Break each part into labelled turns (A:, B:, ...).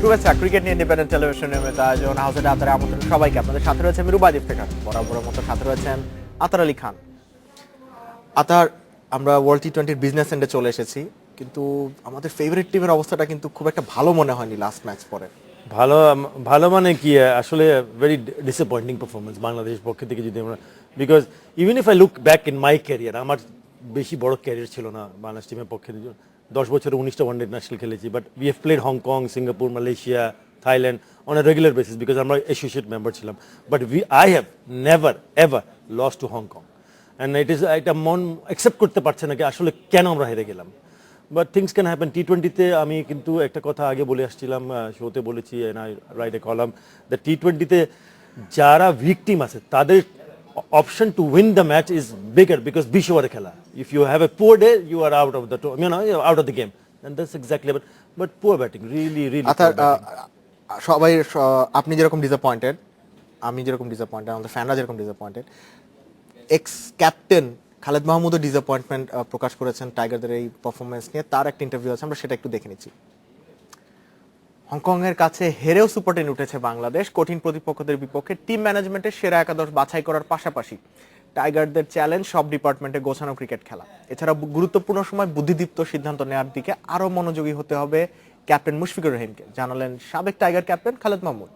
A: শুভেচ্ছা ক্রিকেট নিয়ে ইন্ডিপেন্ডেন্ট টেলিভিশনের আয়োজন হাউসে আতারে আমন্ত্রণ সবাইকে। আপনাদের সাথে রয়েছে মিরুবাজিব থেকে বরাবর মতো সাথে রয়েছেন আতার আলী খান। আতার, আমরা ওয়ার্ল্ড টি-20 বিজনেস এন্ডে চলে এসেছি, কিন্তু আমাদের ফেভারিট টিমের অবস্থাটা কিন্তু খুব একটা ভালো মনে হয়নি লাস্ট ম্যাচ পরে।
B: ভালো মানে কি, আসলে ভেরি ডিসঅ্যাপয়েন্টিং পারফরমেন্স বাংলাদেশের পক্ষ থেকে যদি আমরা, because even if I look back in my career, আমার বেশি বড় ক্যারিয়ার ছিল না বাংলাদেশ টিমের পক্ষে। 10 বছরে 19টা ওয়ানডে ইন্টারন্যাশনাল খেলেছি, but we have played Hong Kong, Singapore, Malaysia, Thailand on a regular basis, because আমরা অ্যাসোসিয়েট মেম্বার ছিলাম। But I have never ever lost to Hong Kong, and এটা মন অ্যাকসেপ্ট করতে পারছে না কি আসলে কেন আমরা হেরে গেলাম। But things can happen. টি-20তে আমি কিন্তু একটা কথা আগে বলে আসছিলাম, শোতে বলেছি, and I write a column the টি-20তে যারা ভিকটিম আছে তাদের option to win the match is bigger because বিশ ওভারে খেলা. If you have a poor day, you are out of the you're out of the game, and that's exactly. But poor batting, really
A: আতার, সবাই আপনি যেরকম disappointed, আমি যেরকম disappointed, আমাদের ফ্যানরা যেরকম ডিসঅ্যাপয়েন্টেড, এক্স ক্যাপ্টেন খালেদ মাহমুদও ডিসঅ্যাপয়েন্টমেন্ট প্রকাশ করেছেন টাইগারদের এই পারফরমেন্স নিয়ে। তার একটা ইন্টারভিউ আছে, আমরা সেটা একটু দেখে নিচ্ছি। হংকংয়ের কাছে হেরেও সুপার 10 উঠেছে বাংলাদেশ কঠিন প্রতিপক্ষদের বিপক্ষে। টিম ম্যানেজমেন্টের সেরা একাদশ বাছাই করার পাশাপাশি টাইগারদের চ্যালেঞ্জ সব ডিপার্টমেন্টে গোছানো ক্রিকেট খেলা। এছাড়া গুরুত্বপূর্ণ সময় বুদ্ধিদীপ্ত সিদ্ধান্ত নেওয়ার দিকে আরো মনোযোগী হতে হবে ক্যাপ্টেন মুশফিকুর রহিমকে, জানালেন সাবেক টাইগার ক্যাপ্টেন খালেদ মাহমুদ।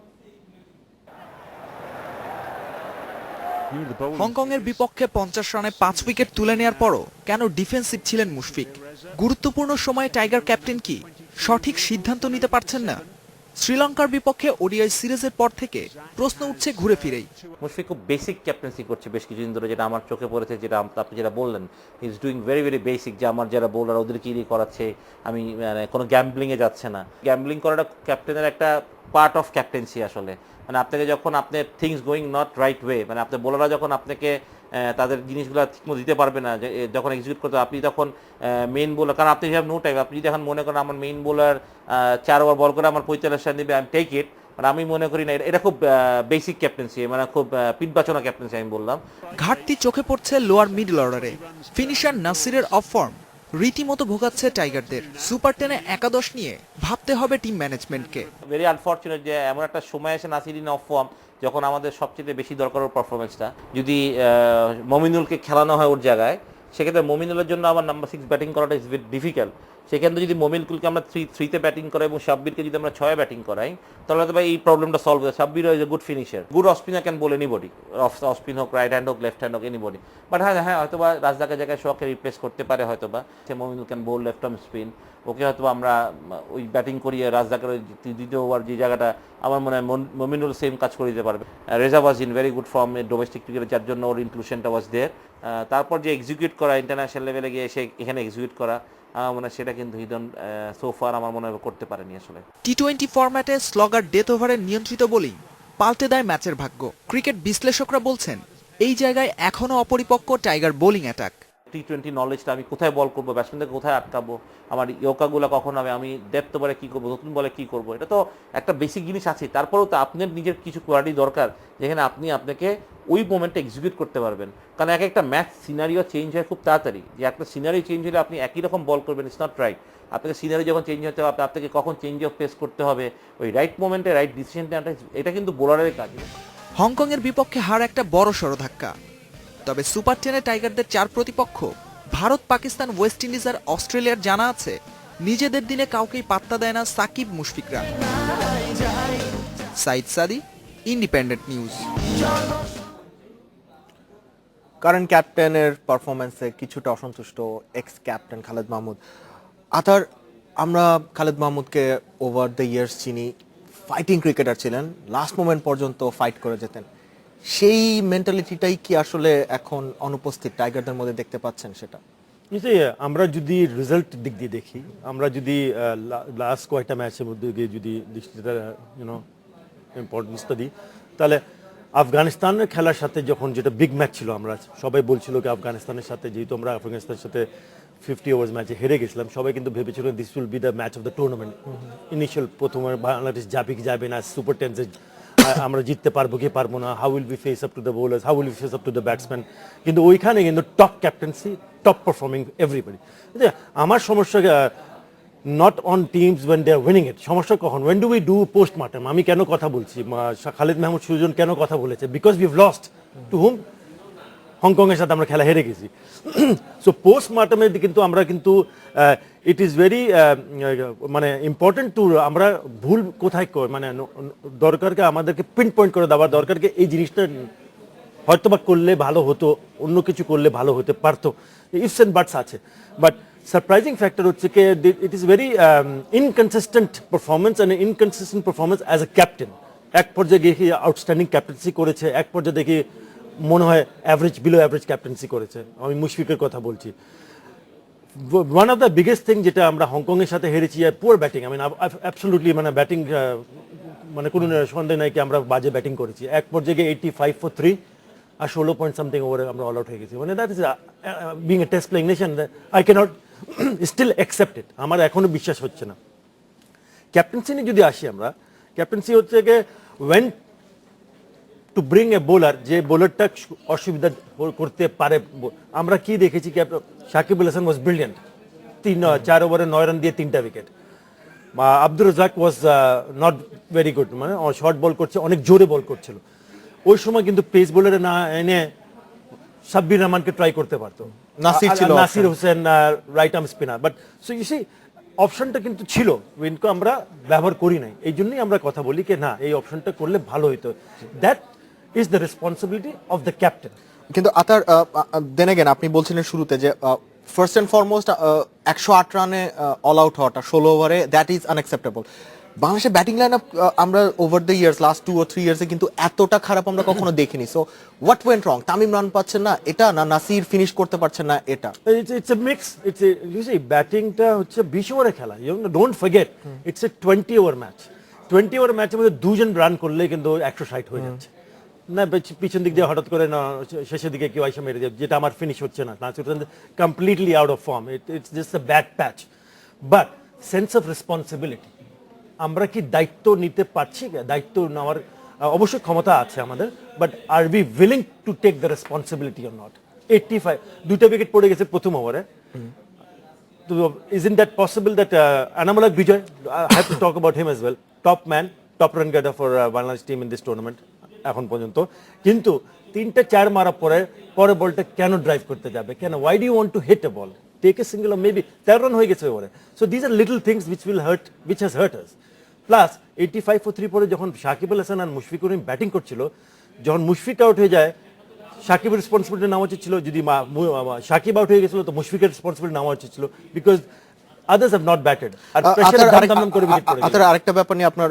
C: হংকংয়ের বিপক্ষে 50 রানে 5 উইকেট তুলে নেওয়ার পরও কেন ডিফেন্সিভ ছিলেন মুশফিক? গুরুত্বপূর্ণ সময়ে টাইগার ক্যাপ্টেন কি সঠিক সিদ্ধান্ত নিতে পারছেন না? শ্রীলঙ্কার বিপক্ষে ওডিআই সিরিজের পর থেকে প্রশ্ন উঠছে ঘুরে ফিরেই।
D: মুশফিক খুব বেসিক ক্যাপ্টেন্সি করছে বেশ কিছুদিন ধরে, যেটা আমার চোখে পড়েছে, যেটা আপনি যেটা বললেন, he is doing very basic, যে আমার যারা বোলার ওদেরকে করাচ্ছে, আমি মানে কোনো গ্যাম্বলিংয়ে যাচ্ছে না। গ্যাম্বলিং করাটা ক্যাপ্টেনের একটা পার্ট অফ ক্যাপ্টেন্সি আসলে। মানে আপনাকে যখন আপনার things going not right way, মানে আপনার বোলাররা যখন আপনাকে তাদের জিনিসগুলো ঠিকমতো দিতে পারবে না, যখন এক্সিকিউট করতে আপনি তখন মেইন বোলার, কারণ আপনি হ্যাভ নো টাইম, আপনি যদি এখন মনে করেন আমার মেইন বোলার 4 ওভার বল করে আমার 45 রান দিবে, আই টেক ইট, মানে আমি মনে করি না এটা খুব বেসিক ক্যাপ্টেন্সি, মানে খুব পিঠবাচনা ক্যাপ্টেন্সি আমি বললাম।
C: ঘাটতি চোখে পড়ছে লোয়ার মিডল অর্ডারে। ফিনিশার নাসিরের অফ ফর্ম রীতিমতো ভোগাচ্ছে টাইগারদের। সুপার 10-এ একাদশ নিয়ে ভাবতে হবে টিম ম্যানেজমেন্টকে।
D: ভেরি আনফর্চুনেট যে এমন একটা সময় এসে নাসিরিন অফ ফর্ম, যখন আমাদের সবচেয়ে বেশি দরকার ওর পারফরমেন্সটা, যদি মমিনুলকে খেলানো হয় ওর জায়গায়, সেক্ষেত্রে মমিনুলের জন্য আমার নাম্বার 6 ব্যাটিং করাটা ইজ ভেরি ডিফিকাল্ট। সেখানে যদি মমিনুলকে আমরা 3-3-তে ব্যাটিং করাই এবং সাব্বিরকে যদি আমরা 6-এ ব্যাটিং করাই, তাহলে হয়তো এই প্রবলেমটা সলভ হবে। Sabbir is a good finisher, good off spinner can ball anybody, off spin হোক, রাইট হ্যান্ড হোক, লেফট হ্যান্ড হোক, এনিবডি। বাট হ্যাঁ হয়তো বা রাজদাকের জায়গায় শখকে রিপ্লেস করতে পারে হয়তো বা, সে Mominul can bowl left arm spin, ওকে হয়তো আমরা ওই ব্যাটিং করিয়ে রাজদাকের ওই দ্বিতীয় ওভার যে জায়গাটা, আমার মনে হয় মমিনুল সেম কাজ করে দিতে পারবে। Reza was in very good form domestic ক্রিকেটে, যার জন্য ওর ইনক্লুশনটা ওয়াজ দেয়ার। তারপর যে এক্সিকিউট করা, ইন্টারন্যাশনাল লেভেলে গিয়ে এসে এখানে এক্সিকিউট করা, আমার মনে হয় সেটা কিন্তু হিডন সোফার আমার মনে হয় করতে পারেনি আসলে।
C: টি-20 ফরম্যাটে স্লগার ডেথ ওভারে নিয়ন্ত্রিত বোলিং পাল্টে দেয় ম্যাচের ভাগ্য। ক্রিকেট বিশ্লেষকরা বলছেন এই জায়গায় এখনো অপরিপক্ক টাইগার বোলিং অ্যাটাক।
D: টি-20 নলেজটা আমি কোথায় বল করবো, ব্যাটসম্যানকে কোথায় আটকাবো, আমার ইয়োকাগুলো কখন হবে, আমি ডেপথ ওভারে কী করবো, নতুন বলে কী করবো, এটা তো একটা বেসিক জিনিস আছে। তারপরেও তো আপনার নিজের কিছু কোয়ালিটি দরকার, যেখানে আপনাকে ওই মোমেন্টে এক্সিকিউট করতে পারবেন। কারণ একটা ম্যাচ সিনারিও চেঞ্জ হয় খুব তাড়াতাড়ি, যে একটা সিনারিও চেঞ্জ হলে আপনি একই রকম বল করবেন, ইটস নট রাইট। আপনাকে সিনারি যখন চেঞ্জ হতে হবে, আপনাকে কখন চেঞ্জ অফ পেস করতে হবে, ওই রাইট মোমেন্টে রাইট ডিসিশন নেওয়াটা, এটা কিন্তু বোলারের কাজ।
C: হংকংয়ের বিপক্ষে হার একটা বড় সড় ধাক্কা। তবে সুপার 10-এ টাইগারদের 4 প্রতিপক্ষ ভারত, পাকিস্তান, ওয়েস্ট ইন্ডিজ আর অস্ট্রেলিয়ার জানা আছে নিজেদের দিনে কাউকেই পাত্তা দেয় না সাকিব মুশফিকরা। সাইদ সাদি, ইন্ডিপেন্ডেন্ট নিউজ।
A: কারেন্ট ক্যাপ্টেনের পারফরমেন্সে কিছুটা অসন্তুষ্ট এক্স ক্যাপ্টেন খালেদ মাহমুদ। আতার, আমরা খালেদ মাহমুদকে ওভার দ্য ইয়ার্স চিনি, ফাইটিং ক্রিকেটার ছিলেন, লাস্ট মোমেন্ট পর্যন্ত ফাইট করে যেতেন। সেই মেন্টালিটিটাই কি আসলে এখন অনুপস্থিত টাইগারদের মধ্যে দেখতে পাচ্ছেন সেটা?
B: আমরা যদি রেজাল্ট দিক দিয়ে দেখি, আমরা যদি লাস্ট কয়েকটা ম্যাচের মধ্যে গিয়ে যদি ইম্পর্টেন্সটা দিই, তাহলে আফগানিস্তানের খেলার সাথে যখন যেটা বিগ ম্যাচ ছিল, আমরা সবাই বলছিল কি আফগানিস্তানের সাথে, যেহেতু আমরা আফগানিস্তানের সাথে 50 ওভার্স ম্যাচে হেরে গেছিলাম, সবাই কিন্তু ভেবেছিল this will be the match of the tournament. Initial প্রথমে বাংলাদেশ যাবে কি যাবে না, সুপার 10 আমরা জিততে পারবো কি পারবো না, how will be face up to the bowlers, how will be face up to the batsman. কিন্তু ওইখানে কিন্তু top captaincy, top performing everybody. আমার সমস্যা not on teams when they are winning it. সমস্যা কখন, when do we do post mortem. আমি কেন কথা বলছি, খালিদ মাহমুদ সুজন কেন কথা বলেছে, বিকজ উইভ লস্ট টু হুম, হংকংয়ের সাথে আমরা খেলা হেরে গেছি। সো পোস্ট মার্টামে কিন্তু আমরা কিন্তু ইট ইজ ভেরি মানে ইম্পর্টেন্ট টু, আমরা ভুল কোথায় মানে দরকারকে আমাদেরকে পিন পয়েন্ট করে দেওয়ার দরকারকে, এই জিনিসটা হয়তো বা করলে ভালো হতো, অন্য কিছু করলে ভালো হতে পারতো, ইফস অ্যান্ড বাটস আছে। বাট সারপ্রাইজিং ফ্যাক্টর হচ্ছে কি it is very inconsistent performance and inconsistent performance as a captain. এক পর্যায়ে দেখি আউটস্ট্যান্ডিং ক্যাপ্টেন্সি করেছে, এক পর্যায়ে দেখি মনে হয় অ্যাভারেজ, বিলো অ্যাভারেজ ক্যাপ্টেন্সি করেছে। আমি মুশফিকের কথা বলছি। One of the biggest thing যেটা আমরা হংকংয়ের সাথে হেরেছি, পুয়ার ব্যাটিং। আমি অ্যাবসলুটলি মানে ব্যাটিং মানে কোনো সন্দেহ নাই কি আমরা বাজে ব্যাটিং করেছি। এক পর্যায়ে 85 for 3 আর 16 পয়েন্ট সামথিং ওভারে আমরা অল আউট হয়ে গেছি। মানে that is being a test playing nation, I can't still accept it. আমার এখনো বিশ্বাস হচ্ছে না। ক্যাপ্টেন্সি নিয়ে যদি আসি আমরা, ক্যাপ্টেন্সি হচ্ছে গিয়ে when to bring a bowler, যে বোলারটা অসুবিধা করতে পারে। আমরা কি দেখেছি, সাকিব আল হাসান ওয়াজ ব্রিলিয়েন্ট, 4 ওভারে 9 রান দিয়ে 3টা wicket. Abdur Razzak was not very good, মানে শর্ট বল করছে, অনেক জোরে বল করছিল। ওই সময় কিন্তু পেস বোলারে না এনে সাব্বির রহমানকে ট্রাই করতে পারতো, Nasir Hossain right arm spinner. But so you see অপশনটা কিন্তু ছিল, কিন্তু আমরা ব্যবহার করি নাই। এই জন্যই আমরা কথা বলি কি না, এই অপশনটা করলে ভালো হইতো। That is the responsibility of the captain.
A: কিন্তু আতার দেন এগেন আপনি বলছিলেন শুরুতে যে ফার্স্ট অ্যান্ড ফরমোস্ট 108 রানে অল আউট হওয়াটা 16 ওভারে, দ্যাট ইজ আনএক্সেপ্টেবল। বাংলাদেশের ব্যাটিং লাইন আপ আমরা over the years, last 2 or 3 ইয়ার্সে কিন্তু এতটা খারাপ আমরা কখনো দেখিনি। So what went wrong? Tamim run পাচ্ছেন না এটা, না নাসির ফিনিশ করতে পারছেন না এটা?
B: It's a mix. It's a, you see ব্যাটিংটা হচ্ছে 20 ওভারে খেলা, you don't forget it's a 20 over match. 20 over ম্যাচের মধ্যে 2 জন রান করলে কিন্তু 160 হয়ে যাচ্ছে না। পিছন দিক দিয়ে হঠাৎ করে না শেষের দিকে কেউ আইসা মেরে যায়, যেটা আমার ফিনিশ হচ্ছে না। Nasir Hossain completely out of form, it's just a bad patch. But sense of responsibility, আমরা কি দায়িত্ব নিতে পারছি? দায়িত্ব নেওয়ার অবশ্যই ক্ষমতা আছে আমাদের, but are we willing to take the responsibility or not? 85, 2টা উইকেট পড়ে গেছে প্রথম ওভারে। তো isn't that possible that Anamal Vijay, I have to talk about him as well, top man, top run getter for Bangladesh team in this tournament এখন পর্যন্ত। কিন্তু 3টা 4 মারা পরে বলটা কেন ড্রাইভ করতে যাবে, কেন? why do you want to hit a ball, take a single, or maybe 13 run হয়ে গেছে ওভারে। so these are little things which will hurt, which has hurt us. Plus 85 for 3 পরে যখন সাকিব আল হাসান আর মুশফিকুর রহিম ব্যাটিং করছিল, যখন মুশফিক আউট হয়ে যায় সাকিবের রেসপন্সিবিলিটি নেওয়া উচিত ছিল। যদি সাকিব আউট হয়ে গেছিল তো মুশফিকের রেসপন্সিবিলিটি নেওয়া উচিত ছিল, because others have not batted আর প্রেসারে দাম করে উইকেট পড়ে গেছে।
A: আরেকটা ব্যাপার নিয়ে আপনার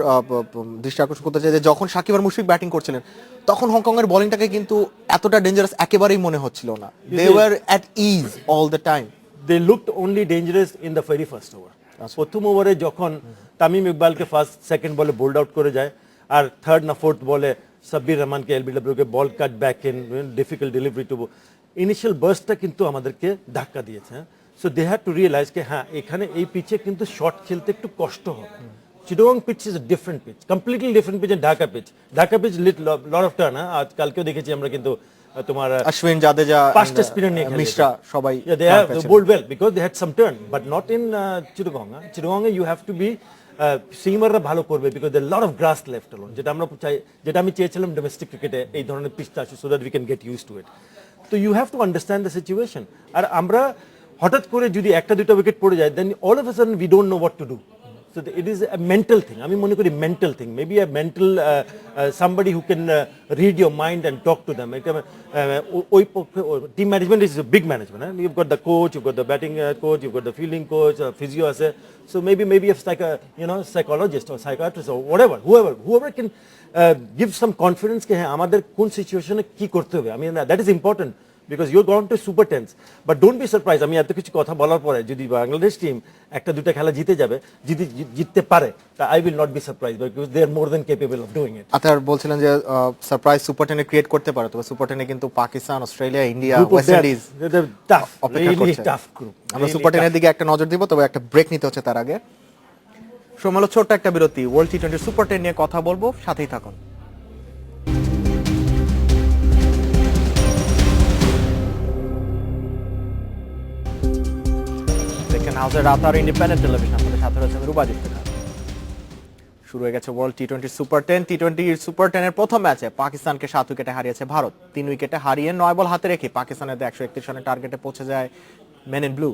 A: দৃষ্টি আকর্ষণ করতে চাই যে যখন সাকিব আর মুশফিক ব্যাটিং করছিলেন তখন হংকং এর বোলিংটাকে কিন্তু এতটা ডেঞ্জারাস একেবারেই মনে হচ্ছিল না। They were at ease all the time.
B: They looked only dangerous in the very first over. প্রথম ওভারে যখন তামিম ইকবালকে ফার্স্ট সেকেন্ড বলে বোল্ড আউট করে যায়, আর থার্ড না ফোর্থ বলে সাব্বির রহমানকে এলবিডব্লিউকে ball cut back in, difficult delivery two, initial বার্স্টটা কিন্তু আমাদেরকে ধাক্কা দিয়েছে। So they had to realise কে হ্যাঁ এখানে এই পিচে কিন্তু শট খেলতে একটু কষ্ট হবে। Chittagong pitch is a different pitch, completely different pitch and Dhaka pitch. Dhaka pitch lot of turn. আজ কালকেও দেখেছি আমরা কিন্তু তোমার
A: অশ্বিন, জাদেজা,
B: 5টা স্পিনার নিয়ে
A: মিশ্রা সবাই
B: they have bowled well because they had some turn, but not in Chittagong. Chittagong you have to be সিমাররা ভালো করবে because there are a lot of grass left alone, যেটা আমরা চাই, যেটা আমি চেয়েছিলাম ডোমেস্টিক ক্রিকেটে এই ধরনের পিচটা আসে so that we can get used to it. So you have to understand the situation. আর আমরা হঠাৎ করে যদি একটা দুটো উইকেট পড়ে যায় then all of a sudden we don't know what to do. So it is a mental thing. আমি মনে করি mental thing, maybe a mental somebody who can read your mind and talk to them. ওই team management is a big management. You've got the coach, you've got the batting coach, you've got the fielding coach, physio আছে. So maybe a psychologist or psychiatrist or whatever, whoever can give some confidence ke আমাদের কোন সিচুয়েশনে কি করতে হবে. I mean that is important because you're going to super tense, but don't be surprised আমি এত কিছু কথা বলার পরে যদি বাংলাদেশ টিম একটা দুটো খেলা জিতে যাবে, যদি জিততে পারে, তা I will not be surprised because they are more than capable of doing it.
A: আতার বলছিলেন যে সারপ্রাইজ সুপার 10 ক্রিয়েট করতে পারে, তবে সুপার 10 কিন্তু Pakistan, Australia, India, West Indies
B: tough,
A: অপেক্ষা
B: really
A: করছে।
B: tough group.
A: আমরা সুপার 10 এর দিকে একটা নজর দিব, তবে একটা ব্রেক নিতে হচ্ছে তার আগে। সময় হলো ছোট্ট একটা বিরতি। ওয়ার্ল্ড টি20 সুপার 10 নিয়ে কথা বলবো, সাথেই থাকুন। দেখেন হাউসের আতার ইন্ডিপেন্ডেন্ট টেলিভিশন, আপনাদের সাথে শুরু বাজিত থেকে শুরু হয়ে গেছে ওয়ার্ল্ড টি-20 সুপার 10 টি-20 সুপার 10 এর প্রথম ম্যাচে পাকিস্তানকে 7 উইকেটে হারিয়েছে ভারত 3 উইকেটে হারিয়ে 9 বল হাতে রেখে পাকিস্তানের 131 রানের টার্গেটে পৌঁছে যায় মেন ইন ব্লু।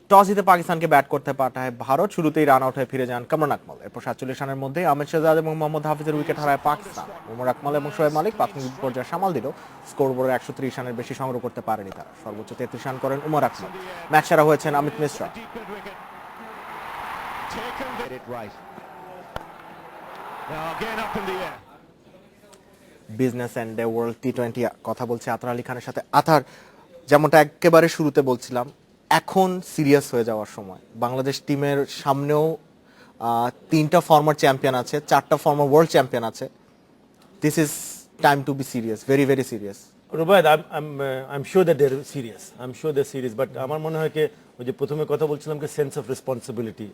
A: টস জিতে পাকিস্তানকে ব্যাট করতে পাঠায় ভারত, শুরুতেই রান আউট হয়ে ফিরে যান কামরান আকমল। এরপর 47 রানের মধ্যে আহমেদ শেহজাদ এবং মোহাম্মদ হাফিজের উইকেট হারায় পাকিস্তান। ওমর আকমল এবং শোয়েব মালিক প্রাথমিক পর্যায়ে সামাল দিল, স্কোর বোর্ডে 130 রানের বেশি সংগ্রহ করতে পারেনি তারা। সর্বোচ্চ 33 রান করেন ওমর আকমল। ম্যাচ সেরা হয়েছেন Amit Mishra. Business and day world টি-20 কথা বলছি আতর আলী খানের সাথে। আতর, যেমনটা একেবারে শুরুতে বলছিলাম, এখন সিরিয়াস হয়ে যাওয়ার সময়। বাংলাদেশ টিমের সামনেও 3টা ফর্মার চ্যাম্পিয়ন আছে, 4টা ফর্মার ওয়ার্ল্ড চ্যাম্পিয়ন আছে। This is time to be serious, very very serious.
B: Rubaid, I'm sure that they're serious. I'm sure they're serious. But আমার মনে হয় কি, ওই যে প্রথমে কথা বলছিলাম কি সেন্স অফ রেসপন্সিবিলিটি,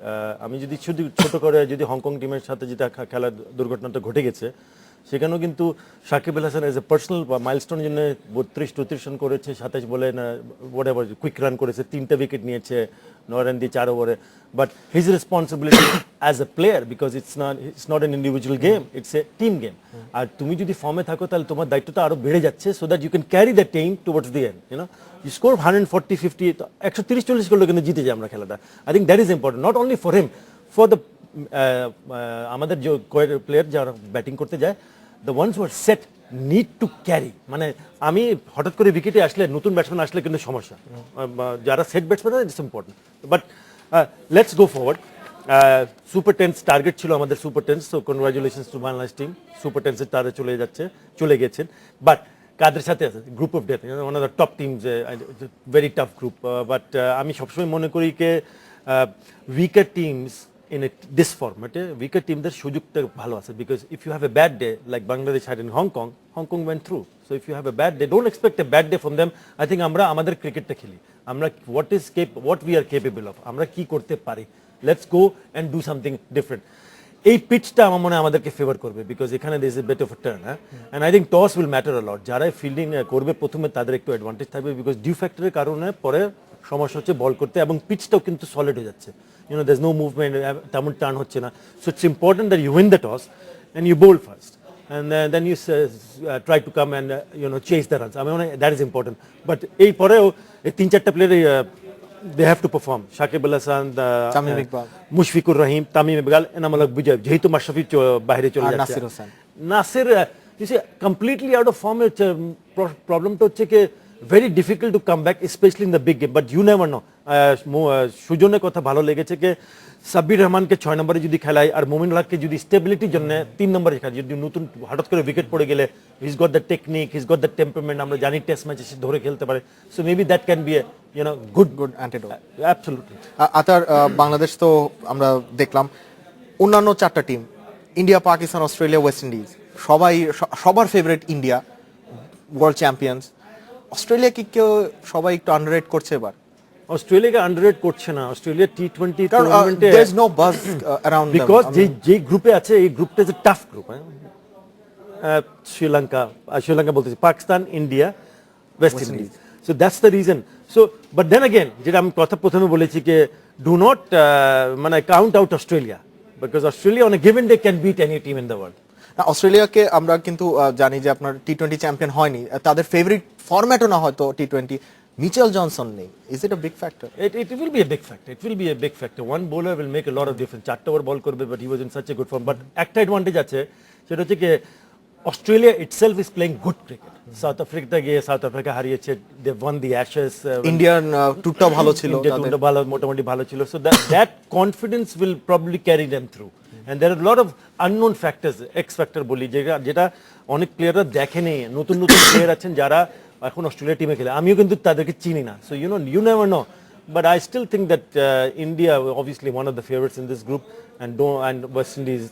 B: আমি যদি শুধু ছোট করে যদি হংকং টিমের সাথে যেটা খেলার দুর্ঘটনাটা ঘটে গেছে, সেখানেও কিন্তু Shakib Al Hasan as a personal মাইলস্টোনের জন্য 32-34 রান করেছে, 27 বলে না হোয়াটএভার কুইক রান করেছে, 3টা উইকেট নিয়েছে 9 রান দিয়ে 4 ওভারে। But his responsibility as a player, because it's not an individual game, it's a team game. আর তুমি যদি ফর্মে থাকো তাহলে তোমার দায়িত্বটা আরো বেড়ে যাচ্ছে, so that you can carry the team towards the end. You score 140-50, 130-40 করলে কিন্তু জিতে যায় আমরা খেলাটা। I think that is important, not only for him, for the আমাদের যে প্লেয়ার যারা ব্যাটিং করতে যায়, the ones who are set need to carry. মানে আমি হঠাৎ করে উইকেটে আসলে, নতুন ব্যাটসম্যান আসলে কিন্তু সমস্যা, যারা set batsman it's important. But let's go forward. Super 10 target ছিল আমাদের, super 10, so congratulations two Bangladesh team, super 10 এর তারে চলে গেছেন। বাট কাদের সাথে আছে group of death, one of the top teams, very tough group. But আমি সবসময় মনে করি যে wicket teams in this format, weaker টিমদের সুযোগটা ভালো আছে, because if you have a bad day like Bangladesh had in Hong Kong went through. So if you have a bad day, don't expect a bad day from them. I think আমরা আমাদের ক্রিকেটটা খেলি, আমরা what we are capable of, আমরা কি করতে পারি, let's go and do something different. এই পিচটা আমার মনে হয় আমাদেরকে ফেভার করবে, বিকজ এখানে there is a bit of a turn, and I think toss will matter a lot. যারা ফিল্ডিং করবে প্রথমে তাদের একটু অ্যাডভান্টেজ থাকবে, বিকজ ডিউ ফ্যাক্টরের কারণে পরে সমস্যা হচ্ছে বল করতে, এবং পিচটাও কিন্তু সলিড হয়ে যাচ্ছে, there's no movement, তেমন টার্ন হচ্ছে না। So it's important that you win the toss and you bowl first, and then you try to come and chase the runs. I mean, that is important. But এই পরেও এই 3-4টা player they have to perform. Shakib Al Hasan,
A: Tamim Iqbal,
B: Mushfiqur Rahim, Tamim Iqbal, Enamul Bijoy, যেহেতু মাশরাফি বাইরে চলে যাচ্ছে,
A: Nasir Hossain,
B: Nasir completely out of form. প্রবলেমটা হচ্ছে কি very difficult to come back, especially in the big game, but you never know. সুজনের কথা ভালো লেগেছে যে সাব্বির রহমানকে 6 নম্বরে যদি খেলায়, আর মোমিনুল হককে যদি স্টেবিলিটির জন্য 3 নম্বরে খেলায়, যদি নতুন হঠাৎ করে উইকেট পড়ে গেলে his got the technique, his got the temperament, আমরা জানি টেস্ট ম্যাচে সে ধরে খেলতে পারে, so maybe that can be a good antidote. Absolutely.
A: Athar, Bangladesh তো আমরা দেখলাম, অন্যান্য 4টা team India, Pakistan, Australia, West Indies, সবার favourite India, world champions. Australia কি কেউ সবাই একটু আন্ডাররেট করছে এবার?
B: অস্ট্রেলিয়াকে আন্ডাররেট করছে না, অস্ট্রেলিয়া টি-20 টুর্নামেন্টে
A: there is no buzz around them,
B: because যে গ্রুপে আছে এই গ্রুপটা is a tough group. Sri Lanka বলতেছি, Pakistan, India, West Indies, so that's the reason. So but then again, যেটা আমি কথা প্রথমে বলেছি যে ডু নট মানে count out Australia, because Australia on a given day can beat any team in the world.
A: অস্ট্রেলিয়াকে আমরা কিন্তু জানি যে আপনার টি-20 চ্যাম্পিয়ন হয়নি, তাদের ফেভারিট ফরম্যাটও না হয়তো টি-20, মিচেল জনসন নেই। Is it a big factor?
B: It will be a big factor. It will be a big factor. One bowler will make a lot of difference. 4টা ওভার বল করবে, but he was in such a good form. But একটা advantage আছে, সেটা হচ্ছে কি Australia itself is playing good cricket. South Africa গিয়ে South Africa হারিয়েছে, they won the Ashes.
A: Indian টুরটা ভালো ছিল,
B: টুরটা ভালো, মোটামুটি ভালো ছিল, so that confidence will probably carry them through. And there are a lot of unknown factors, X factor বলি, যেটা অনেক প্লেয়াররা দেখেনি, নতুন প্লেয়ার আছেন যারা এখন অস্ট্রেলিয়া টিমে খেলে, আমিও কিন্তু তাদেরকে চিনি না, so you never know. But I still think that India obviously one of the favorites in this group, and West Indies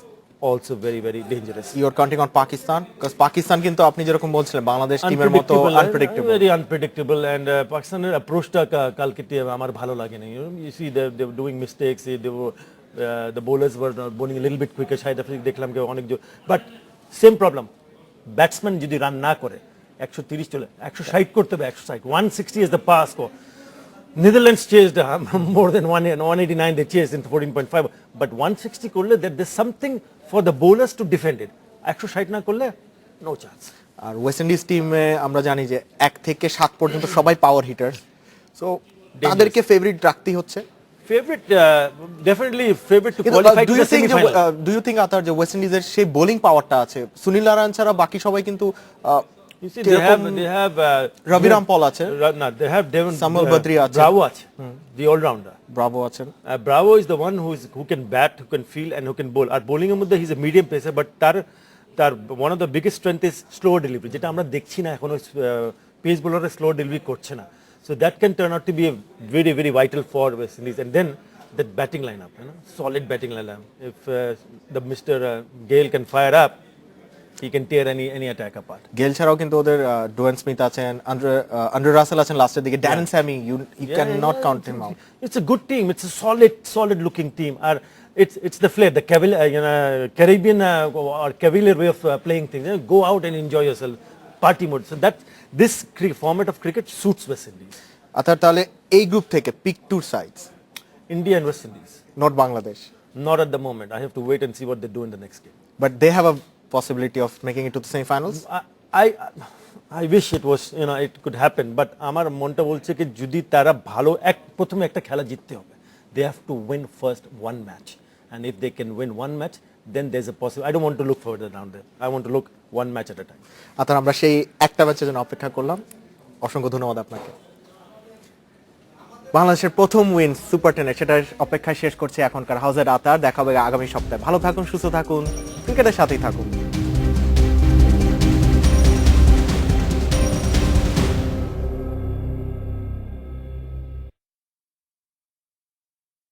B: also very very dangerous.
A: You are counting on Pakistan, because Pakistan কিন্তু আপনি যেরকম বলছিলেন বাংলাদেশ টিমের মতো unpredictable,
B: very unpredictable, and পাকিস্তানের অ্যাপ্রোচটা কালকে আমার ভালো লাগেনি। You see they were doing mistakes, the bowlers were bowling a little bit quicker. Shahid Afridi দেখলাম যে অনেক, বাট সেম প্রবলেম, ব্যাটসম্যান যদি রান না করে 130 চলে 160 করতে হবে, 160 160 is the pass score. Netherlands chased more than 189 they chased in 14.5, but 160 করলে there's something for the bowlers to defend it. 160 না করলে no chance.
A: আর ওয়েস্ট ইন্ডিজ টিমে আমরা জানি যে 1 থেকে 7 পর্যন্ত সবাই পাওয়ার হিটার, সো তাদেরকে ফেভারিট রাখতেই হচ্ছে।
B: Favorite, definitely favorite to qualify to the semi-final.
A: Do you think Athar যে ওয়েস্ট ইন্ডিজের সেই বোলিং পাওয়ারটা আছে? সুনীল নারায়ণ ছাড়া বাকি সবাই কিন্তু
B: You see, they have
A: রবি রামপল আছে,
B: no, they have Devon
A: Samuel Badri আছে,
B: Bravo আছে, the all-rounder.
A: ব্রাভো আছেন।
B: Bravo is the one who can bat, who can field, and who can bowl. আর বোলিং এর মধ্যে he's a medium pacer, but তার one of the biggest strength is slow delivery, যেটা আমরা দেখছি না এখনো পেস বোলারে স্লো ডেলিভারি করছে না। So that can turn out to be a very, very vital for West Indies. And then that batting lineup, solid batting lineup. If the Mr. Gale can fire up, he can tear any attack apart.
A: গেল ছাড়াও কিন্তু ওদের Dwayne Smith আছেন, Andre Russell আছেন লাস্টের দিকে, Darren Sammy, you can not count him out.
B: It's a good team. It's a solid looking team. It's the flair, the Caribbean or Cavalier way of playing things. Go out and enjoy yourself, party mode. So that this format of cricket suits West Indies.
A: আতার তাহলে এই group থেকে pick two sides,
B: India and West Indies.
A: Not Bangladesh.
B: Not at the moment. I have to wait and see what they do in the next game.
A: But they have a possibility of making it to the semi-finals?
B: I wish it was, it could happen, but আমার মনটা বলছে কি যদি তারা ভালো প্রথমে একটা খেলা জিততে হবে, they have to win first one match, and if they can win one match, then there's a possibility. I don't want to look further down there. I want to look one match at a time.
A: আতার আমরা সেই একটা ম্যাচের জন্য অপেক্ষা করলাম। অসংখ্য ধন্যবাদ আপনাকে। বাংলাদেশের প্রথম উইন সুপার 10-এ, সেটার অপেক্ষা শেষ করছে এখনকার হাউজের আতার। দেখা হবে আগামী সপ্তাহে। ভালো থাকুন, সুস্থ থাকুন, ক্রিকেটের সাথেই থাকুন।